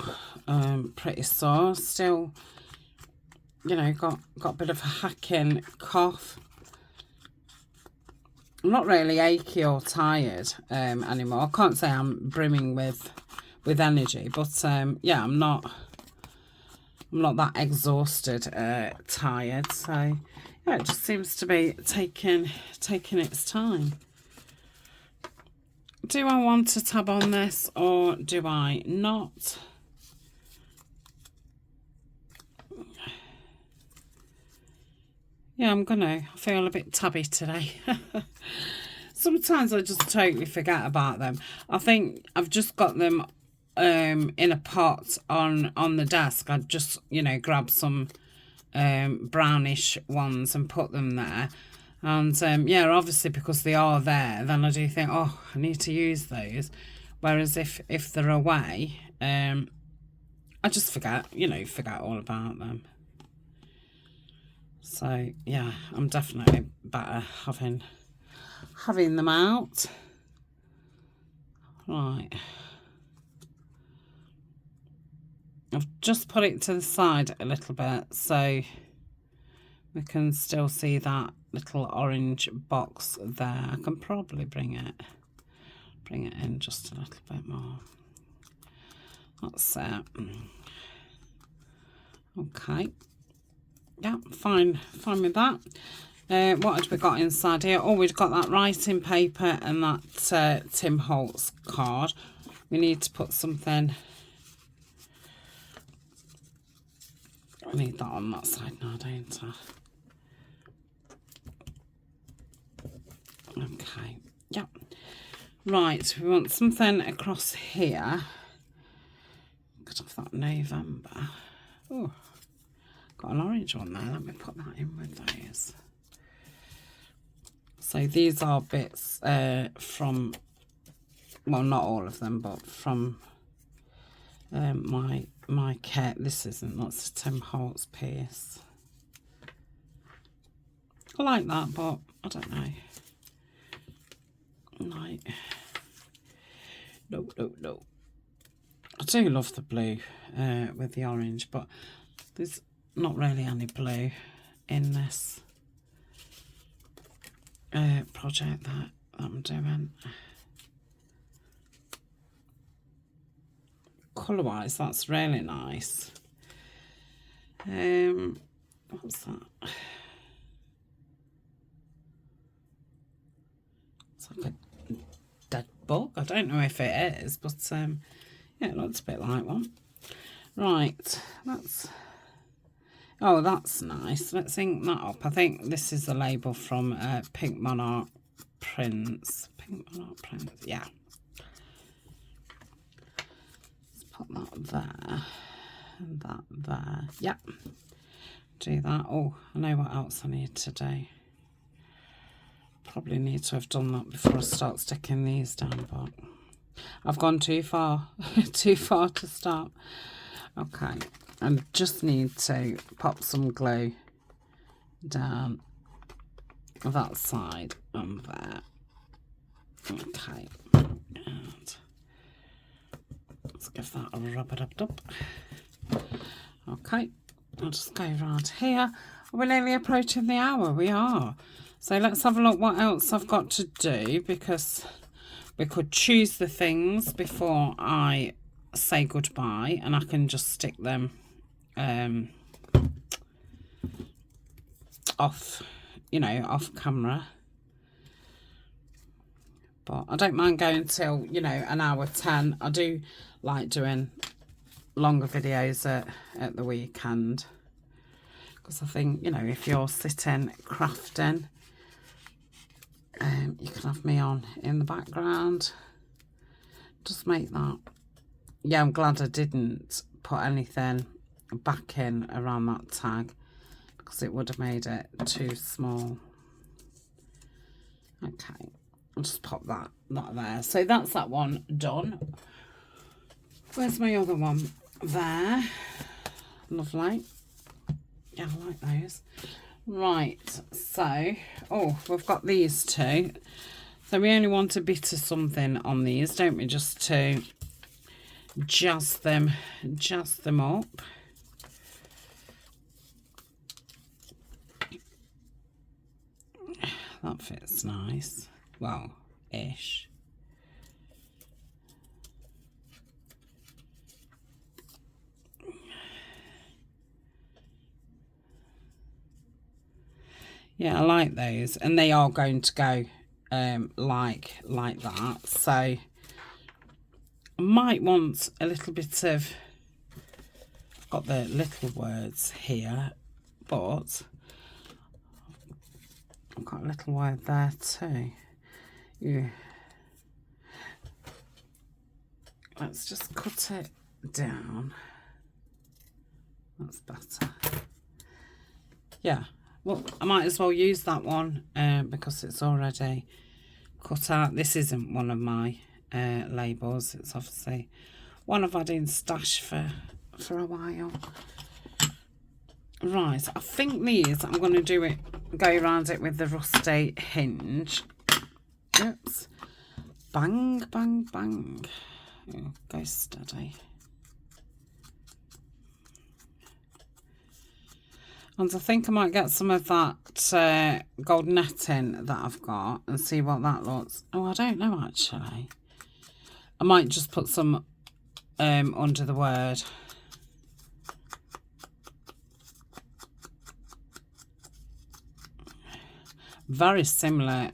A: pretty sore. Still, you know, got a bit of a hacking cough. I'm not really achy or tired anymore. I can't say I'm brimming with energy, but yeah, I'm not that exhausted, tired. So yeah, it just seems to be taking its time. Do I want to tab on this or do I not? Yeah, I'm gonna. I feel a bit tabby today. Sometimes I just totally forget about them. I think I've just got them in a pot on the desk. I'd just, you know, grab some brownish ones and put them there. And yeah, obviously because they are there, then I do think, oh, I need to use those. Whereas if they're away, I just forget, you know, forget all about them. So yeah, I'm definitely better having them out. Right. I've just put it to the side a little bit so we can still see that little orange box there. I can probably bring it in just a little bit more. That's it. Okay. Yeah, fine with that. What had we got inside here? Oh, we've got that writing paper and that Tim Holtz card. We need to put something. I need that on that side now, don't I? Okay, yeah. Right, we want something across here. Got off that November. Oh, got an orange one there. Let me put that in with those. So these are bits from well, not all of them, but from my kit. This isn't, that's a Tim Holtz piece. I like that, but I don't know. Like, no. I do love the blue with the orange, but there's not really any blue in this project that I'm doing. Colour wise, that's really nice. What's that? It's like a dead bug. I don't know if it is, but yeah, it looks a bit like one. Right, that's nice. Let's ink that up. I think this is a label from Pink Monarch Prints. Pink Monarch Prints, yeah. Let's put that there and that there. Yep. Do that. Oh, I know what else I need to do. Probably need to have done that before I start sticking these down, but I've gone too far. Too far to start. Okay. I just need to pop some glue down that side and there. Okay. And let's give that a rub-a-dub-dub. Okay. I'll just go around here. We're nearly approaching the hour. We are. So let's have a look what else I've got to do, because we could choose the things before I say goodbye and I can just stick them off, you know, off camera. But I don't mind going till, you know, an hour 10. I do like doing longer videos at the weekend, because I think, you know, if you're sitting crafting, you can have me on in the background. Just make that. Yeah, I'm glad I didn't put anything back in around that tag, because it would have made it too small. Okay, I'll just pop that there. So that's that one done. Where's my other one? There. Lovely. Yeah, I like those. Right, so, oh, we've got these two. So we only want a bit of something on these, don't we? Just to jazz them up. That fits nice. Well, ish. Yeah, I like those, and they are going to go like that. So I might want a little bit of, I've got the little words here, but I've got a little word there too. Yeah. Let's just cut it down. That's better. Yeah. Well, I might as well use that one because it's already cut out. This isn't one of my labels. It's obviously one I've had in stash for a while. Right, I think these, I'm going to go around it with the rusty hinge. Oops. Bang, bang, bang. Oh, go steady. And I think I might get some of that gold netting that I've got and see what that looks. Oh, I don't know actually. I might just put some under the word. Very similar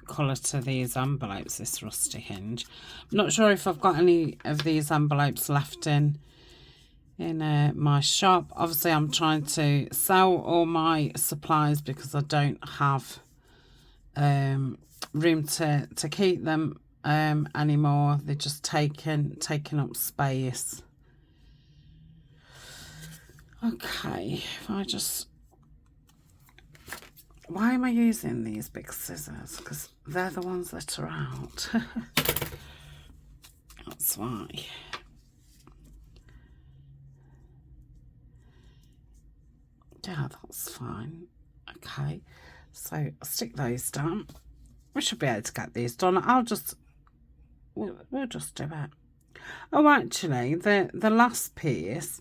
A: colour to these envelopes, this rusty hinge. I'm not sure if I've got any of these envelopes left in my shop. Obviously I'm trying to sell all my supplies because I don't have room to keep them anymore. They're just taking up space. Okay, if I just, why am I using these big scissors? Because they're the ones that are out. that's why. Yeah, that's fine. Okay, so I'll stick those down. We should be able to get these done. We'll just do it. Oh, actually, the last piece,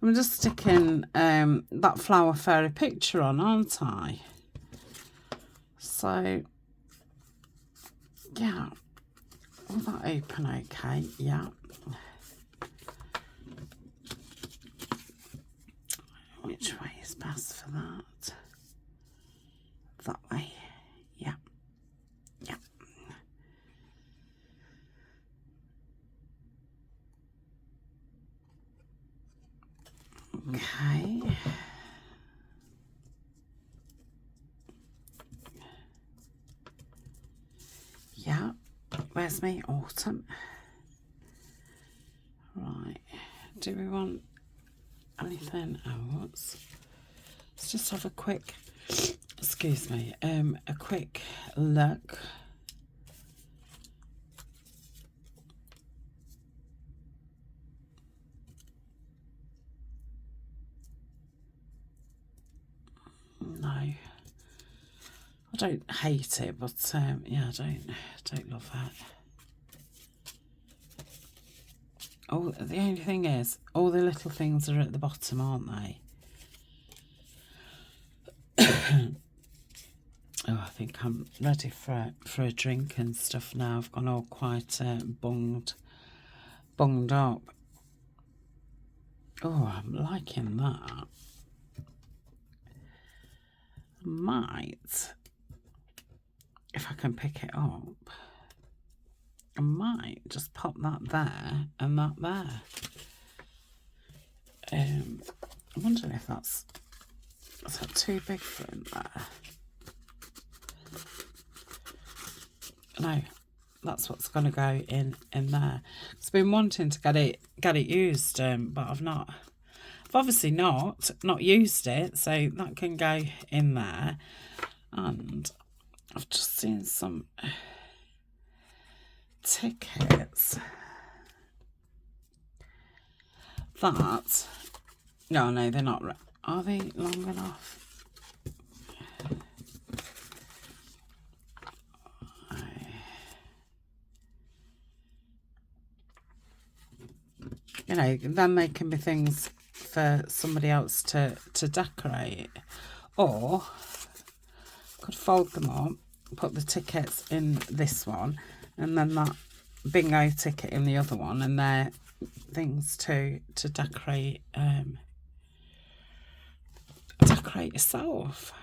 A: I'm just sticking that flower fairy picture on, aren't I? So, yeah. Will that open okay? Yeah. Which way is best for that? That way. Yeah. Yeah. Okay. Yeah. Where's my autumn? Right. Do we want anything else? Let's just have a quick, excuse me, a quick look. No, I don't hate it, but yeah, I don't love that. Oh, the only thing is, all the little things are at the bottom, aren't they? Oh, I think I'm ready for a drink and stuff now. I've gone all quite bunged up. Oh, I'm liking that. Might, if I can pick it up, I might just pop that there and that there. I'm wondering if is that too big for in there? No, that's what's going to go in there. I've been wanting to get it used, but I've obviously not used it, so that can go in there. And I've just seen some tickets that, no, they're not. Are they long enough? You know, then they can be things for somebody else to decorate, or could fold them up, put the tickets in this one, and then that bingo ticket in the other one, and they're things to decorate decorate yourself.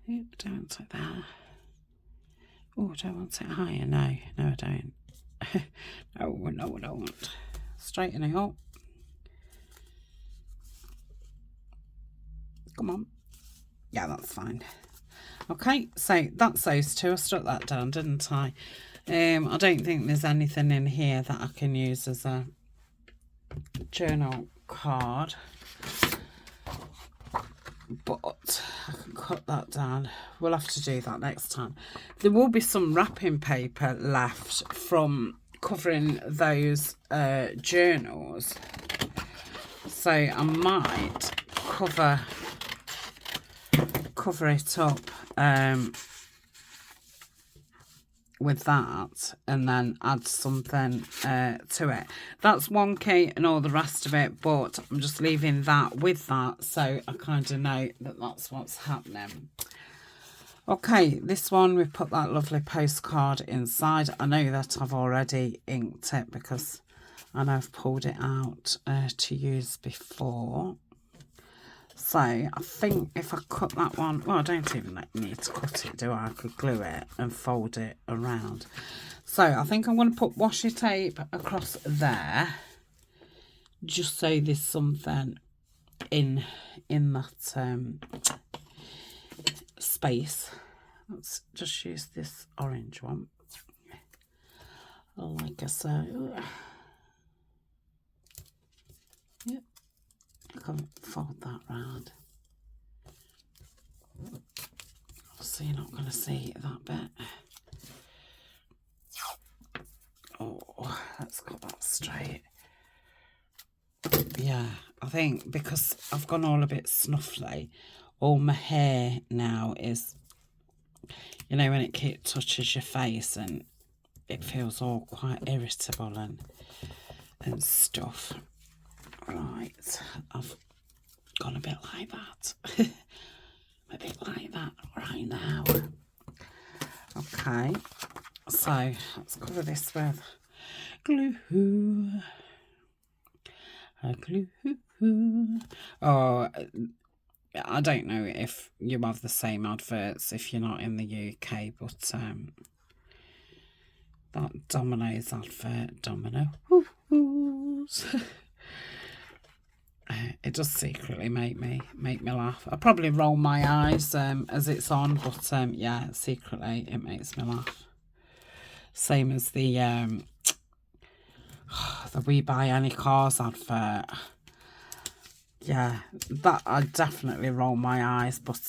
A: Yep, don't take that. Oh, do I want it higher? No, I don't. No, I don't. Straighten it up. Come on. Yeah, that's fine. Okay, so that's those two. I struck that down, didn't I? I don't think there's anything in here that I can use as a journal card, but I can cut that down. We'll have to do that next time. There will be some wrapping paper left from covering those journals, so I might cover it up with that, and then add something to it. That's wonky and all the rest of it, but I'm just leaving that with that, so I kind of know that that's what's happening. Okay, this one, we've put that lovely postcard inside. I know that I've already inked it because I know I've pulled it out to use before. So I think if I cut that one, well, I don't even need to cut it, do I? I could glue it and fold it around. So I think I'm going to put washi tape across there, just so there's something in that space. Let's just use this orange one. Like I say, yep. I can fold that round. So you're not going to see that bit. Oh, let's cut that straight. Yeah, I think because I've gone all a bit snuffly, all my hair now is, you know, when it touches your face and it feels all quite irritable and stuff. Right, I've gone a bit like that. A bit like that right now. Okay, so let's cover this with glue. Glue. Oh, I don't know if you have the same adverts if you're not in the UK, but that Domino's advert, Domino's, it does secretly make me laugh. I probably roll my eyes as it's on, but yeah, secretly it makes me laugh. Same as the We Buy Any Cars advert. Yeah, that I definitely roll my eyes, but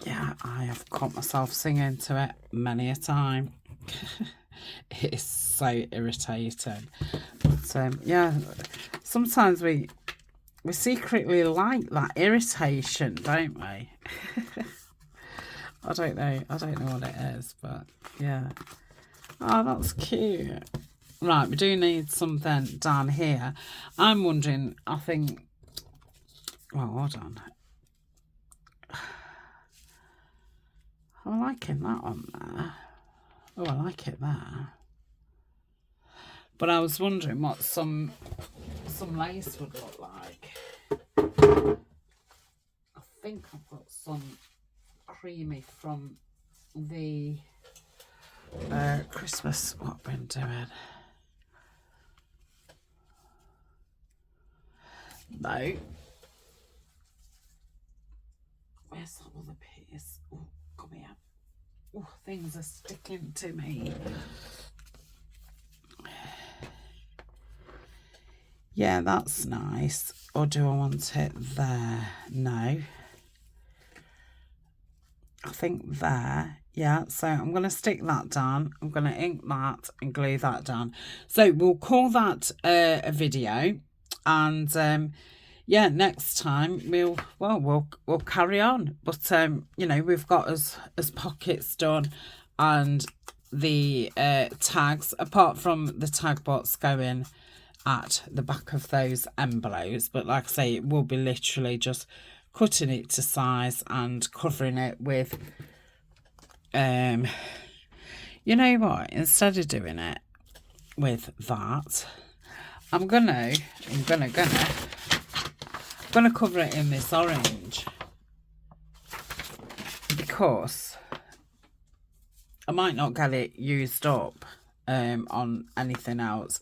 A: yeah, I have caught myself singing to it many a time. It is so irritating. But yeah, sometimes we secretly like that irritation, don't we? I don't know what it is, but yeah. Oh, that's cute. Right, we do need something down here. I'm wondering, I think, well, hold on. I'm liking that one there. Oh, I like it there. But I was wondering what some lace would look like. I think I've got some creamy from the Christmas, what I've been doing. No. Where's that other piece? Oh, come here. Oh, things are sticking to me. Yeah, that's nice. Or do I want it there? No. I think there. Yeah, so I'm going to stick that down. I'm going to ink that and glue that down. So we'll call that a video. And yeah, next time we'll carry on. But you know, we've got as pockets done and the tags, apart from the tag box going at the back of those envelopes. But like I say, it will be literally just cutting it to size and covering it with you know what, instead of doing it with that, I'm gonna cover it in this orange, because I might not get it used up on anything else.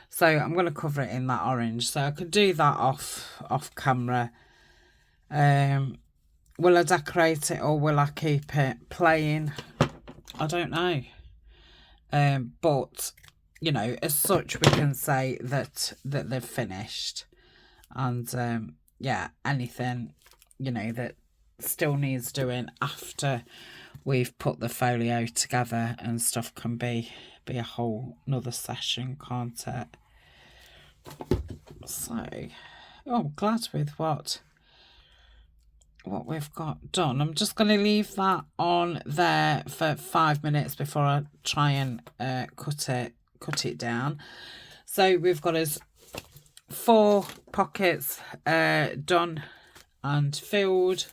A: So I'm going to cover it in that orange. So I could do that off camera. Will I decorate it or will I keep it plain? I don't know. But, you know, as such, we can say that they've finished. And, yeah, anything, you know, that still needs doing after we've put the folio together and stuff can be a whole nother session, can't it? So, oh, I'm glad with what we've got done. I'm just going to leave that on there for 5 minutes before I try and cut it down. So we've got us 4 pockets done and filled.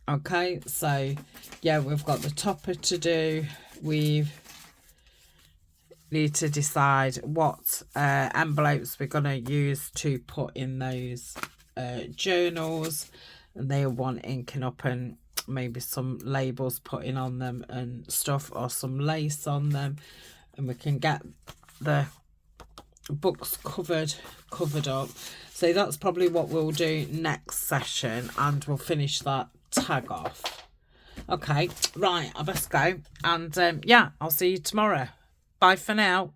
A: Okay, so yeah, we've got the topper to do. We need to decide what envelopes we're going to use to put in those journals, and they want inking up and maybe some labels putting on them and stuff, or some lace on them, and we can get the books covered up. So that's probably what we'll do next session, and we'll finish that tag off. Okay, right, I best go, and yeah, I'll see you tomorrow. Bye for now.